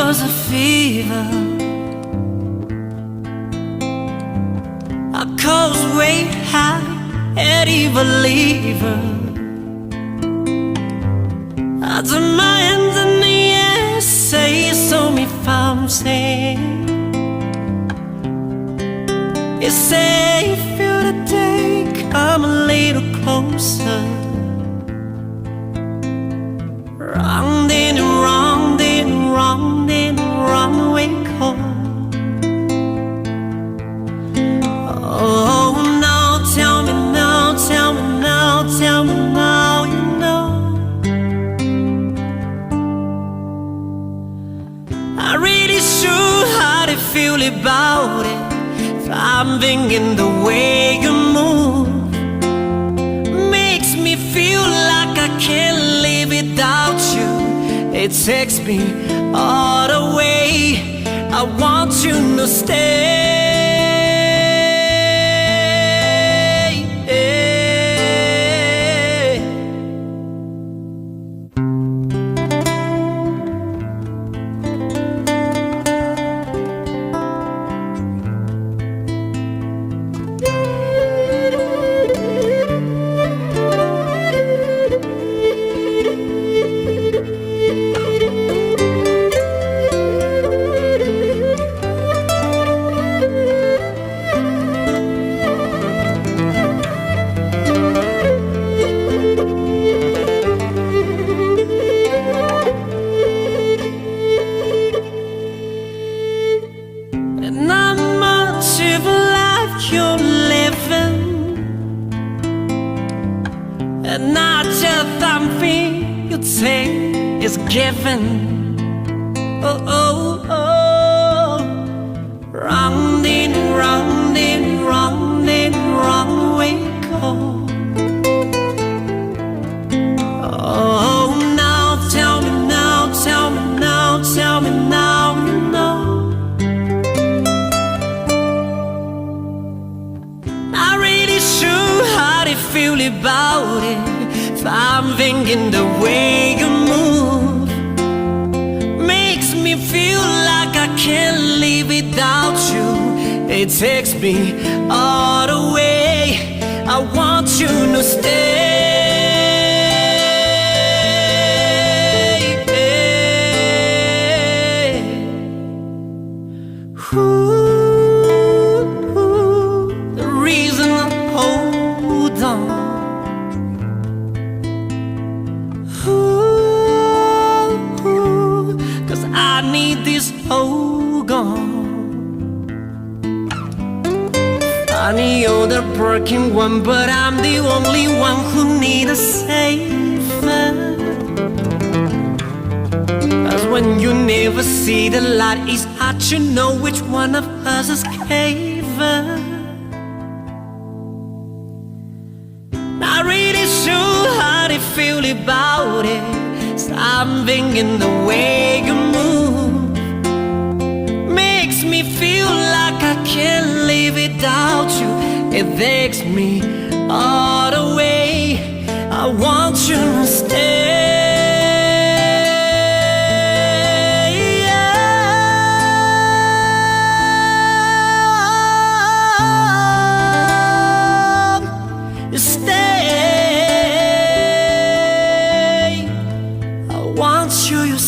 was a fever. I calls way high at evil lever. I turn my hands in the air, say so me famsing. You say if you to take, come a little closer. Round and round and round and round we go. Oh, now tell me now, tell me now, tell me now, you know. I really sure how to feel about it. Something in the way you move makes me feel like I can't live without you. It takes me all the way. I want you to stay. Not much of a life you're living, and not just something you take is given. Oh, oh, oh, round and round and round and round we go. Oh, now tell me now, tell me now, tell me now, you know. Feel about it, something in the way you move makes me feel like I can't live without you. It takes me all the way. I want you to stay. The reason I hold on, cause I need this hold on. Funny you're the broken one, but I'm the only one who need a savior. Cause when you never see the light, it's hard to know which one of us is caving. Not really sure how to feel about it. Something in the way you move makes me feel like I can't live without you. It takes me all the way. I want you to stay. Stay. I want you, you